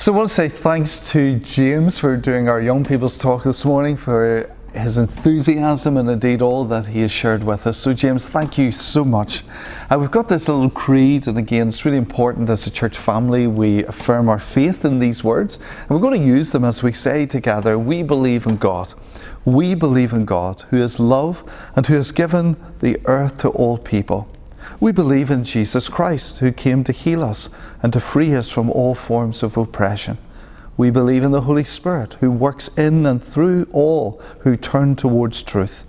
So I want to say thanks to James for doing our young people's talk this morning, for his enthusiasm and indeed all that he has shared with us. So James, thank you so much. We've got this little creed, and again it's really important as a church family we affirm our faith in these words, and we're going to use them as we say together, we believe in God. We believe in God, who is love and who has given the earth to all people. We believe in Jesus Christ, who came to heal us and to free us from all forms of oppression. We believe in the Holy Spirit, who works in and through all who turn towards truth.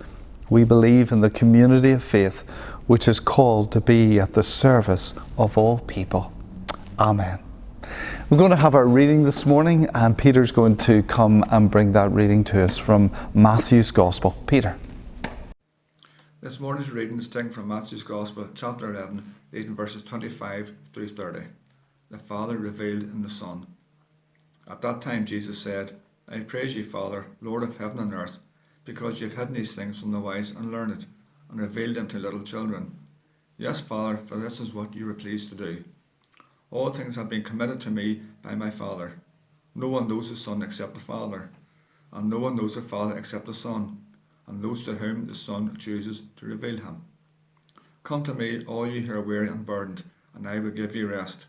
We believe in the community of faith, which is called to be at the service of all people. Amen. We're going to have our reading this morning, and Peter's going to come and bring that reading to us from Matthew's Gospel. Peter. This morning's reading is taken from Matthew's Gospel, chapter 11, reading verses 25 through 30. The Father revealed in the Son. At that time Jesus said, I praise you, Father, Lord of heaven and earth, because you have hidden these things from the wise and learned, and revealed them to little children. Yes, Father, for this is what you were pleased to do. All things have been committed to me by my Father. No one knows the Son except the Father, and no one knows the Father except the Son, and those to whom the Son chooses to reveal him. Come to me, all you who are weary and burdened, and I will give you rest.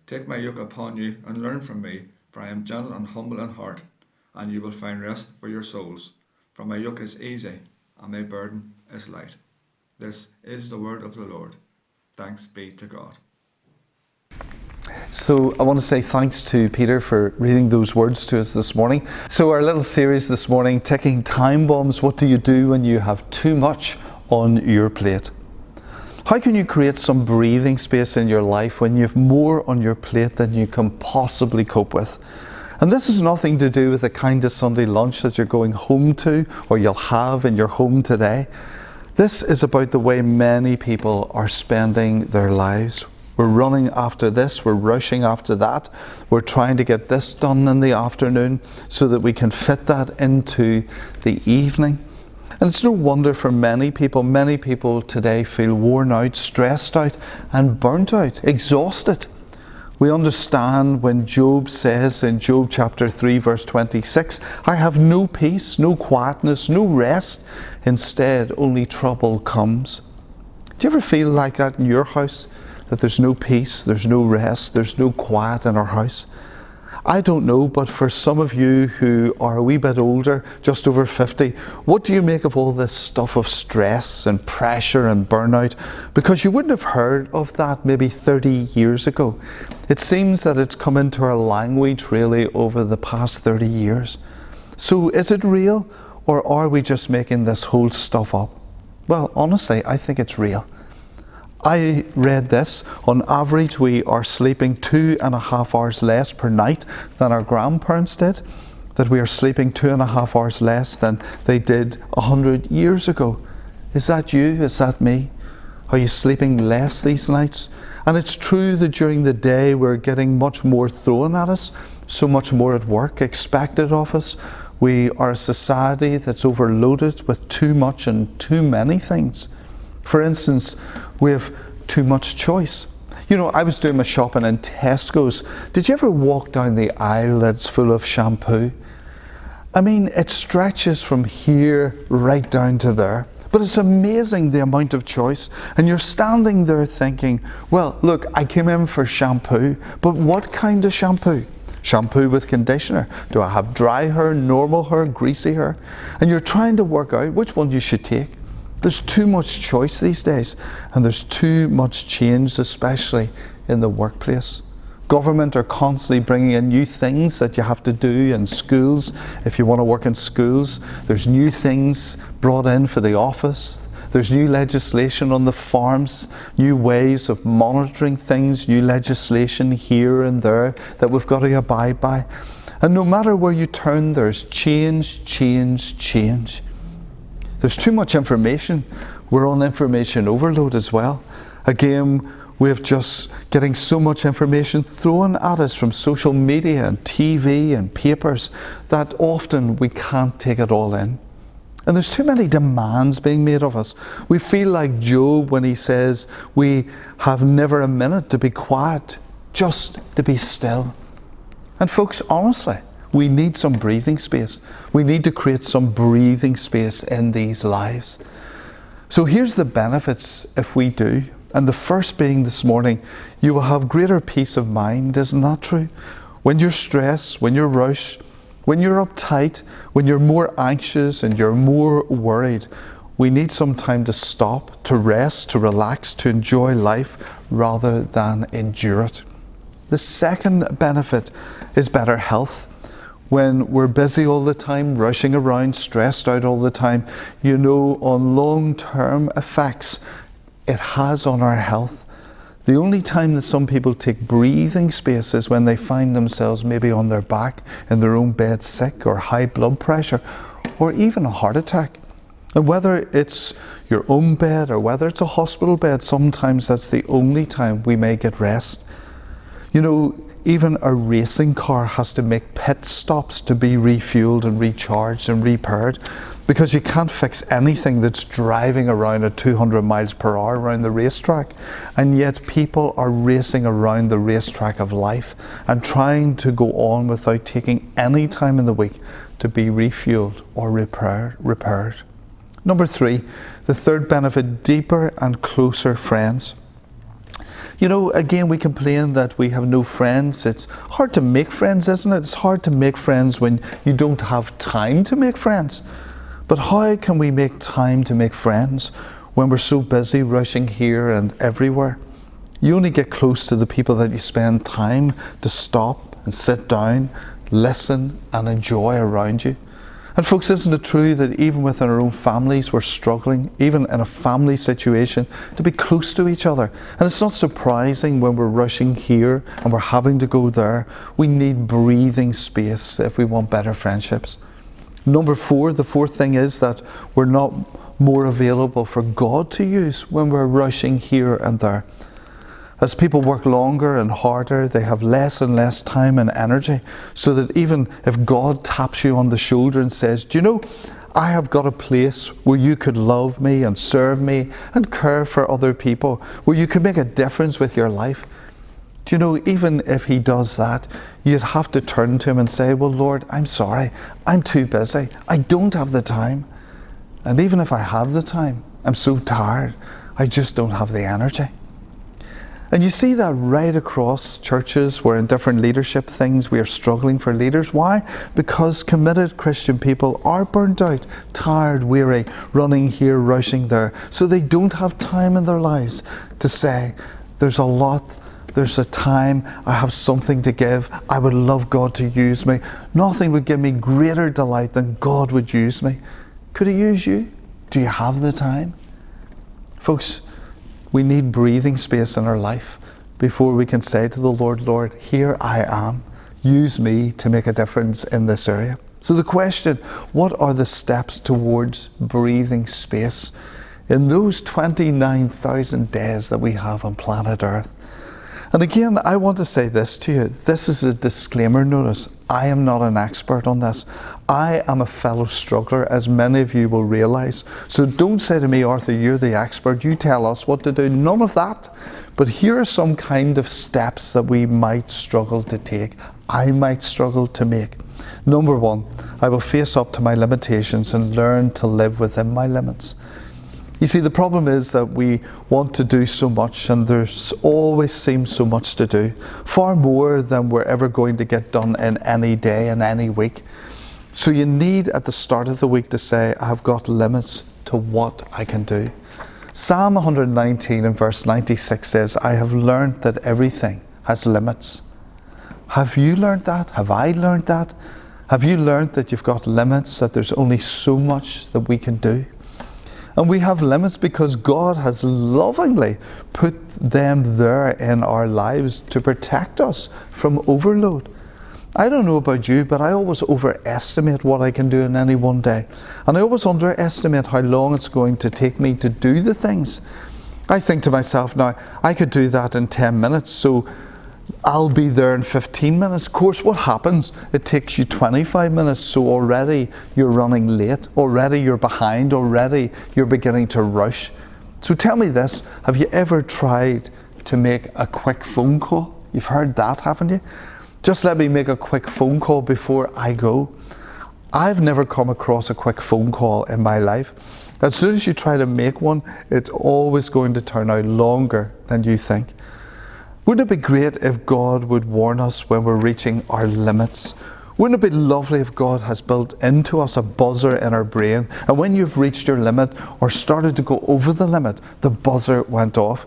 Take my yoke upon you and learn from me, for I am gentle and humble in heart, and you will find rest for your souls. For my yoke is easy, and my burden is light. This is the word of the Lord. Thanks be to God. So I want to say thanks to Peter for reading those words to us this morning. So our little series this morning, ticking time bombs, what do you do when you have too much on your plate? How can you create some breathing space in your life when you have more on your plate than you can possibly cope with? And this is nothing to do with the kind of Sunday lunch that you're going home to or you'll have in your home today. This is about the way many people are spending their lives. We're running after this, we're rushing after that, we're trying to get this done in the afternoon so that we can fit that into the evening. And it's no wonder for many people today feel worn out, stressed out and burnt out, exhausted. We understand when Job says in Job chapter 3 verse 26, I have no peace, no quietness, no rest. Instead, only trouble comes. Do you ever feel like that in your house? That there's no peace, there's no rest, there's no quiet in our house? I don't know, but for some of you who are a wee bit older, just over 50, what do you make of all this stuff of stress and pressure and burnout? Because you wouldn't have heard of that maybe 30 years ago. It seems that it's come into our language really over the past 30 years. So is it real, or are we just making this whole stuff up? Well, honestly, I think it's real. I read this, on average we are sleeping 2.5 hours less per night than our grandparents did, that we are sleeping 2.5 hours less than they did 100 years ago. Is that you? Is that me? Are you sleeping less these nights? And it's true that during the day we're getting much more thrown at us, so much more at work expected of us. We are a society that's overloaded with too much and too many things. For instance, we have too much choice. You know, I was doing my shopping in Tesco's. Did you ever walk down the aisle that's full of shampoo? I mean, it stretches from here right down to there. But it's amazing the amount of choice. And you're standing there thinking, well, look, I came in for shampoo, but what kind of shampoo? Shampoo with conditioner? Do I have dry hair, normal hair, greasy hair? And you're trying to work out which one you should take. There's too much choice these days, and there's too much change, especially in the workplace. Government are constantly bringing in new things that you have to do in schools. If you want to work in schools, there's new things brought in for the office. There's new legislation on the farms, new ways of monitoring things, new legislation here and there that we've got to abide by. And no matter where you turn, there's change, change, change. There's too much information. We're on information overload as well. Again, we're just getting so much information thrown at us from social media and TV and papers that often we can't take it all in. And there's too many demands being made of us. We feel like Job when he says we have never a minute to be quiet, just to be still. And folks, honestly, we need some breathing space. We need to create some breathing space in these lives. So here's the benefits if we do. And the first being this morning, you will have greater peace of mind. Isn't that true? When you're stressed, when you're rushed, when you're uptight, when you're more anxious and you're more worried, we need some time to stop, to rest, to relax, to enjoy life rather than endure it. The second benefit is better health. When we're busy all the time, rushing around, stressed out all the time, on long-term effects it has on our health. The only time that some people take breathing space is when they find themselves maybe on their back in their own bed sick or high blood pressure or even a heart attack. And whether it's your own bed or whether it's a hospital bed, sometimes that's the only time we may get rest. Even a racing car has to make pit stops to be refueled and recharged and repaired, because you can't fix anything that's driving around at 200 miles per hour around the racetrack. And yet people are racing around the racetrack of life and trying to go on without taking any time in the week to be refueled or repaired. Number 3, the third benefit, deeper and closer friends. Again, we complain that we have no friends. It's hard to make friends, isn't it? It's hard to make friends when you don't have time to make friends. But how can we make time to make friends when we're so busy rushing here and everywhere? You only get close to the people that you spend time to stop and sit down, listen and enjoy around you. And folks, isn't it true that even within our own families we're struggling, even in a family situation, to be close to each other? And it's not surprising when we're rushing here and we're having to go there. We need breathing space if we want better friendships. Number 4, the fourth thing is that we're not more available for God to use when we're rushing here and there. As people work longer and harder, they have less and less time and energy, so that even if God taps you on the shoulder and says, I have got a place where you could love me and serve me and care for other people, where you could make a difference with your life. Even if he does that, you'd have to turn to him and say, well, Lord, I'm sorry, I'm too busy. I don't have the time. And even if I have the time, I'm so tired, I just don't have the energy. And you see that right across churches where in different leadership things we are struggling for leaders. Why? Because committed Christian people are burnt out, tired, weary, running here, rushing there. So they don't have time in their lives to say, there's a time, I have something to give, I would love God to use me. Nothing would give me greater delight than God would use me. Could he use you? Do you have the time? Folks, we need breathing space in our life before we can say to the Lord, Lord, here I am. Use me to make a difference in this area. So the question, what are the steps towards breathing space in those 29,000 days that we have on planet Earth? And again, I want to say this to you. This is a disclaimer notice. I am not an expert on this. I am a fellow struggler, as many of you will realize. So don't say to me, Arthur, you're the expert. You tell us what to do. None of that. But here are some kind of steps that we might struggle to take. I might struggle to make. Number 1, I will face up to my limitations and learn to live within my limits. You see, the problem is that we want to do so much, and there's always seems so much to do, far more than we're ever going to get done in any day and any week. So you need at the start of the week to say, I've got limits to what I can do. Psalm 119 and verse 96 says, I have learned that everything has limits. Have you learned that? Have I learned that? Have you learned that you've got limits, that there's only so much that we can do? And we have limits because God has lovingly put them there in our lives to protect us from overload. I don't know about you, but I always overestimate what I can do in any one day. And I always underestimate how long it's going to take me to do the things. I think to myself, now, I could do that in 10 minutes, so I'll be there in 15 minutes. Of course, what happens? It takes you 25 minutes, so already you're running late, already you're behind, already you're beginning to rush. So tell me this, have you ever tried to make a quick phone call? You've heard that, haven't you? Just let me make a quick phone call before I go. I've never come across a quick phone call in my life. As soon as you try to make one, it's always going to turn out longer than you think. Wouldn't it be great if God would warn us when we're reaching our limits? Wouldn't it be lovely if God has built into us a buzzer in our brain, and when you've reached your limit or started to go over the limit, the buzzer went off?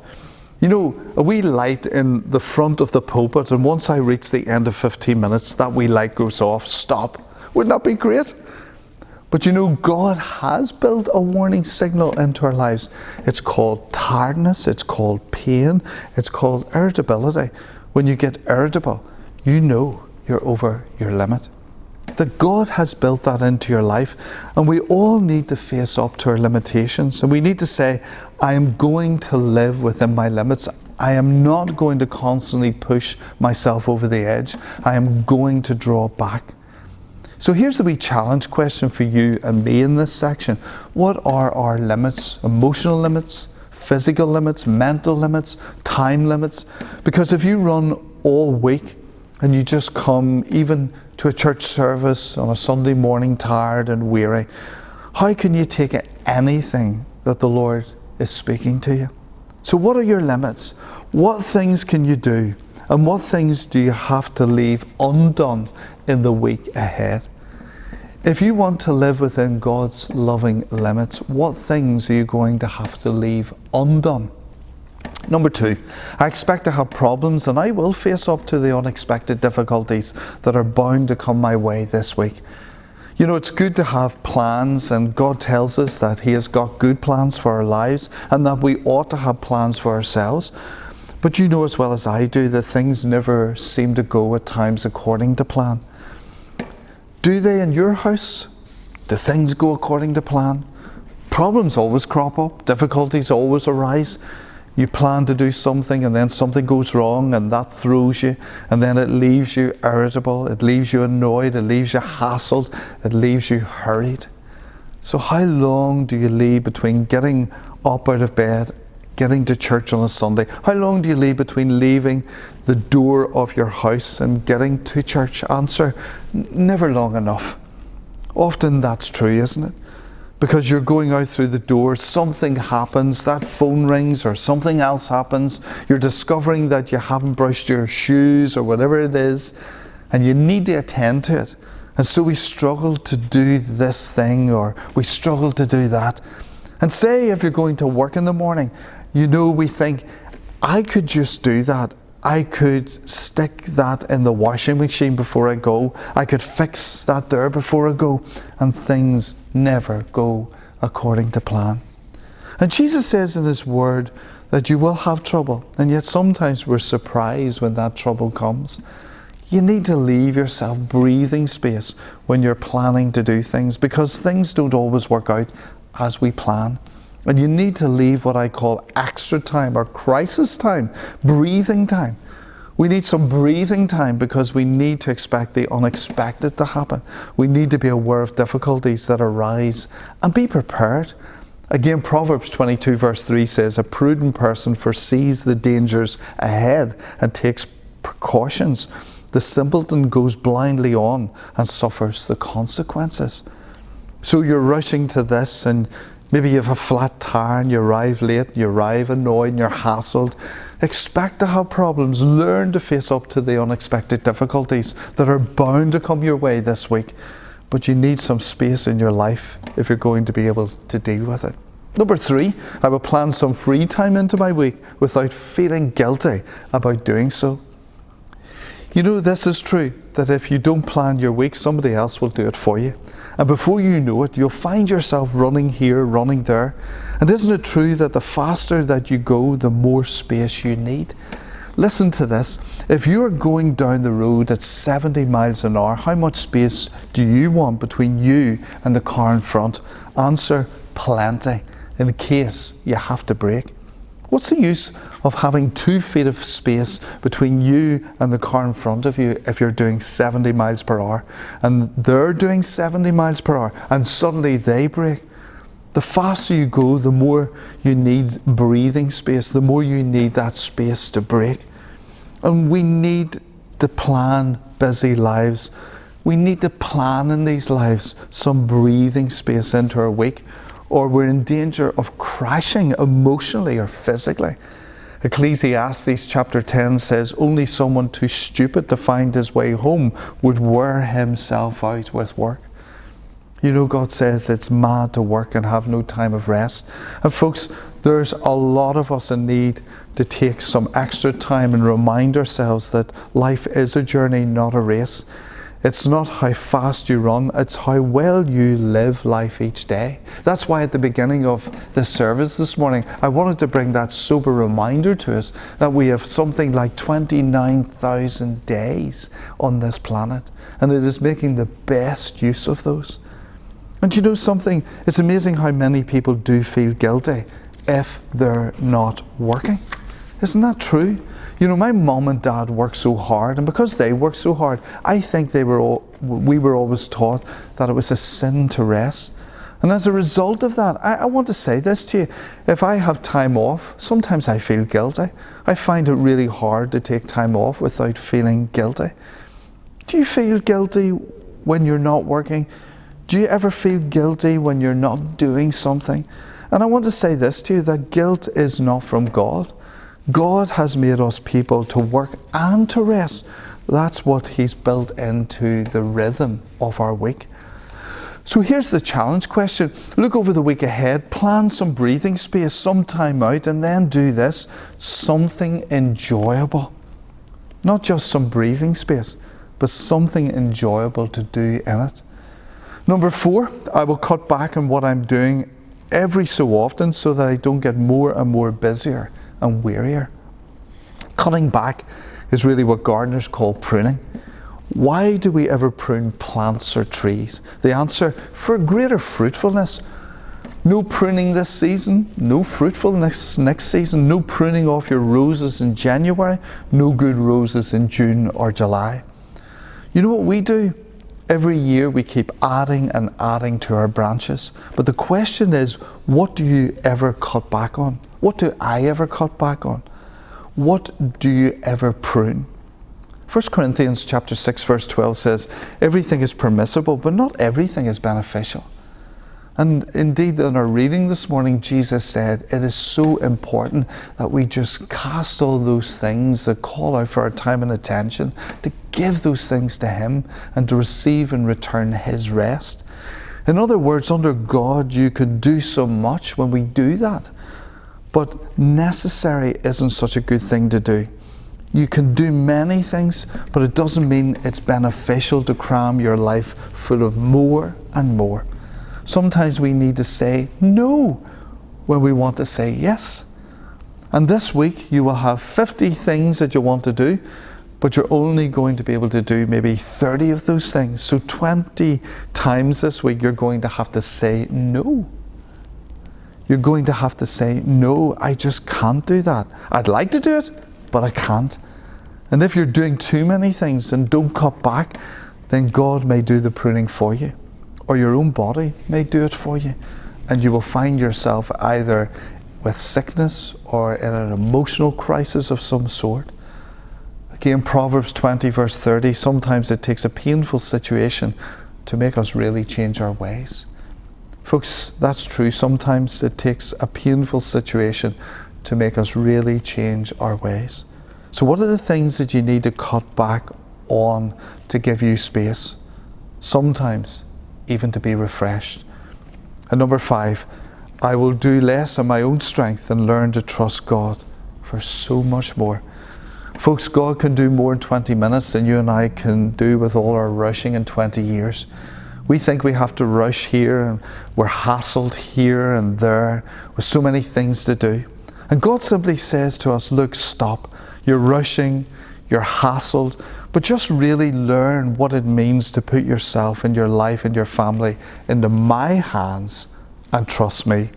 You know, a wee light in the front of the pulpit, and once I reach the end of 15 minutes, that wee light goes off. Stop. Wouldn't that be great? But you know, God has built a warning signal into our lives. It's called tiredness, it's called pain, it's called irritability. When you get irritable, you know you're over your limit. That God has built that into your life, and we all need to face up to our limitations, and we need to say, I am going to live within my limits. I am not going to constantly push myself over the edge. I am going to draw back. So here's the wee challenge question for you and me in this section. What are our limits? Emotional limits, physical limits, mental limits, time limits? Because if you run all week and you just come even to a church service on a Sunday morning tired and weary, how can you take anything that the Lord is speaking to you? So what are your limits? What things can you do? And what things do you have to leave undone in the week ahead? If you want to live within God's loving limits, what things are you going to have to leave undone? Number 2, I expect to have problems, and I will face up to the unexpected difficulties that are bound to come my way this week. You know, it's good to have plans, and God tells us that He has got good plans for our lives and that we ought to have plans for ourselves. But you know as well as I do that things never seem to go at times according to plan. Do they in your house? Do things go according to plan? Problems always crop up, difficulties always arise. You plan to do something and then something goes wrong and that throws you, and then it leaves you irritable, it leaves you annoyed, it leaves you hassled, it leaves you hurried. So how long do you leave between getting up out of bed, getting to church on a Sunday? How long do you leave between leaving the door of your house and getting to church? Answer, never long enough. Often that's true, isn't it? Because you're going out through the door, something happens, that phone rings or something else happens, you're discovering that you haven't brushed your shoes or whatever it is, and you need to attend to it. And so we struggle to do this thing or we struggle to do that. And say if you're going to work in the morning, you know, we think, I could just do that. I could stick that in the washing machine before I go. I could fix that there before I go. And things never go according to plan. And Jesus says in His Word that you will have trouble. And yet sometimes we're surprised when that trouble comes. You need to leave yourself breathing space when you're planning to do things, because things don't always work out as we plan. And you need to leave what I call extra time or crisis time, breathing time. We need some breathing time because we need to expect the unexpected to happen. We need to be aware of difficulties that arise and be prepared. Again, Proverbs 22 verse 3 says, a prudent person foresees the dangers ahead and takes precautions. The simpleton goes blindly on and suffers the consequences. So you're rushing to this, and maybe you have a flat tire and you arrive late, you arrive annoyed and you're hassled. Expect to have problems. Learn to face up to the unexpected difficulties that are bound to come your way this week. But you need some space in your life if you're going to be able to deal with it. Number 3, I will plan some free time into my week without feeling guilty about doing so. You know, this is true, that if you don't plan your week, somebody else will do it for you. And before you know it, you'll find yourself running here, running there. And isn't it true that the faster that you go, the more space you need? Listen to this. If you're going down the road at 70 miles an hour, how much space do you want between you and the car in front? Answer, plenty, in case you have to brake. What's the use of having 2 feet of space between you and the car in front of you if you're doing 70 miles per hour and they're doing 70 miles per hour and suddenly they brake? The faster you go, the more you need breathing space, the more you need that space to brake. And we need to plan busy lives, we need to plan in these lives some breathing space into our week, or we're in danger of crashing emotionally or physically. Ecclesiastes chapter 10 says, only someone too stupid to find his way home would wear himself out with work. You know, God says it's mad to work and have no time of rest. And folks, there's a lot of us in need to take some extra time and remind ourselves that life is a journey, not a race. It's not how fast you run, it's how well you live life each day. That's why at the beginning of this service this morning, I wanted to bring that sober reminder to us that we have something like 29,000 days on this planet, and it is making the best use of those. And you know something? It's amazing how many people do feel guilty if they're not working. Isn't that true? You know, my mom and dad work so hard, and because they work so hard, I think we were always taught that it was a sin to rest. And as a result of that, I want to say this to you. If I have time off, sometimes I feel guilty. I find it really hard to take time off without feeling guilty. Do you feel guilty when you're not working? Do you ever feel guilty when you're not doing something? And I want to say this to you, that guilt is not from God. God has made us people to work and to rest. That's what He's built into the rhythm of our week. So here's the challenge question. Look over the week ahead, plan some breathing space, some time out, and then do this, something enjoyable. Not just some breathing space, but something enjoyable to do in it. Number 4, I will cut back on what I'm doing every so often so that I don't get more and more busier and wearier. Cutting back is really what gardeners call pruning. Why do we ever prune plants or trees? The answer, for greater fruitfulness. No pruning this season, no fruitfulness next season, no pruning off your roses in January, no good roses in June or July. You know what we do? Every year we keep adding and adding to our branches. But the question is, what do you ever cut back on? What do I ever cut back on? What do you ever prune? 1 Corinthians chapter 6 verse 12 says, everything is permissible, but not everything is beneficial. And indeed, in our reading this morning, Jesus said it is so important that we just cast all those things that call out for our time and attention, to give those things to Him and to receive in return His rest. In other words, under God, you can do so much when we do that. But necessary isn't such a good thing to do. You can do many things, but it doesn't mean it's beneficial to cram your life full of more and more. Sometimes we need to say no when we want to say yes. And this week you will have 50 things that you want to do, but you're only going to be able to do maybe 30 of those things. So 20 times this week you're going to have to say no. You're going to have to say, no, I just can't do that. I'd like to do it, but I can't. And if you're doing too many things and don't cut back, then God may do the pruning for you, or your own body may do it for you. And you will find yourself either with sickness or in an emotional crisis of some sort. Again, Proverbs 20 verse 30, sometimes it takes a painful situation to make us really change our ways. Folks, that's true. Sometimes it takes a painful situation to make us really change our ways. So what are the things that you need to cut back on to give you space? Sometimes even to be refreshed. And number 5, I will do less in my own strength and learn to trust God for so much more. Folks, God can do more in 20 minutes than you and I can do with all our rushing in 20 years. We think we have to rush here, and we're hassled here and there with so many things to do. And God simply says to us, look, stop. You're rushing, you're hassled, but just really learn what it means to put yourself and your life and your family into my hands and trust me.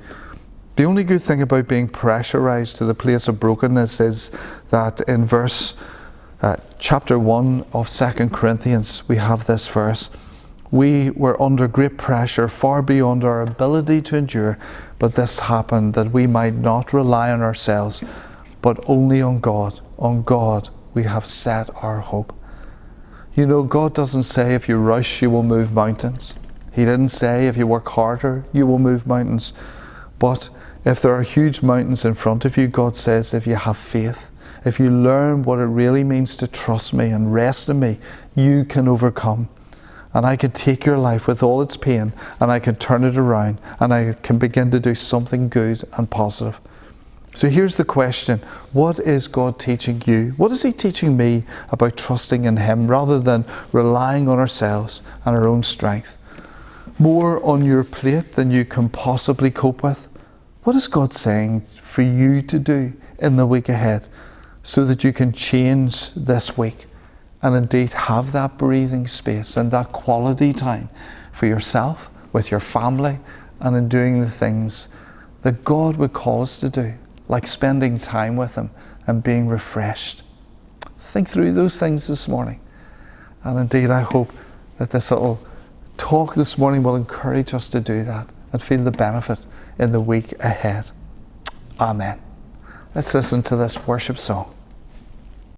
The only good thing about being pressurized to the place of brokenness is that in chapter 1 of 2 Corinthians, we have this verse. We were under great pressure, far beyond our ability to endure, but this happened that we might not rely on ourselves, but only on God. On God we have set our hope. You know, God doesn't say if you rush, you will move mountains. He didn't say if you work harder, you will move mountains. But if there are huge mountains in front of you, God says if you have faith, if you learn what it really means to trust me and rest in me, you can overcome. And I can take your life with all its pain and I can turn it around and I can begin to do something good and positive. So here's the question. What is God teaching you? What is He teaching me about trusting in Him rather than relying on ourselves and our own strength? More on your plate than you can possibly cope with? What is God saying for you to do in the week ahead so that you can change this week and indeed have that breathing space and that quality time for yourself, with your family, and in doing the things that God would call us to do, like spending time with Him and being refreshed? Think through those things this morning. And indeed, I hope that this little talk this morning will encourage us to do that and feel the benefit in the week ahead. Amen. Let's listen to this worship song.